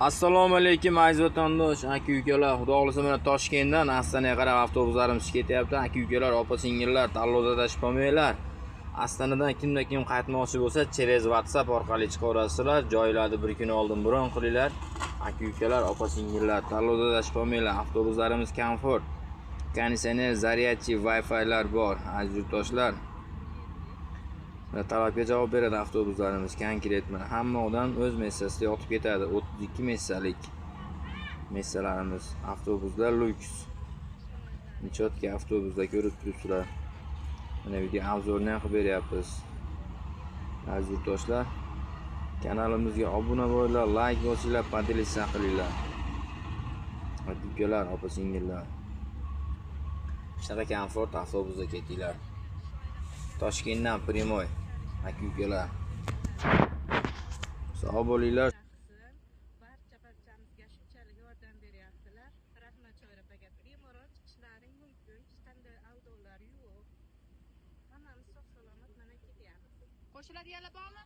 Assalomu alaykum aziz vatandosh, aka-ukalar. Xudo xolisa mana Toshkentdan Astanaga qarab avtobuslarimiz ketyapti. Aka-ukalar, opa-singillar, tanlovda adashib qolmanglar. Astanadan kimda kim qaytmoqchi bo'lsa, через WhatsApp orqali chiqaverasizlar. Joylarni bir kun oldin bron qilinglar. Aka-ukalar, opa-singillar, tanlovda adashib qolmanglar. Avtobuslarimiz komfort, konditsioner, zaryadchi, Wi-Fi'lar bor. Aziz yurtdoshlar, talabga javob beradi avtobuslarimiz. Konkret mana hamma odam o'z messasida yotib ketadi. 32 messalik messalarimiz. Avtobuslar lyuks. Nichotka avtobusda ko'rib turibsizlar. Mana video obzorni ham qilib beryapmiz. Aziz yurtdoshlar, kanalimizga obuna bo'linglar, like bosinglar, podelitsiya qilinglar. Aka-ukalar, opa-singillar, shunaqa komfort avtobusda ketinglar. Toshkentdan Primoy. Aka-ukalar, sog' bo'linglar. Barchamizga shunchalik yordam beryaptilar. Rahmat Choyrapaga. Bemalol chiqishlaring mumkin. Hech qanday aldovlar yo'q. Hammamiz sog' salomat mana ketyapmiz. Qo'shiladiganlar bormi?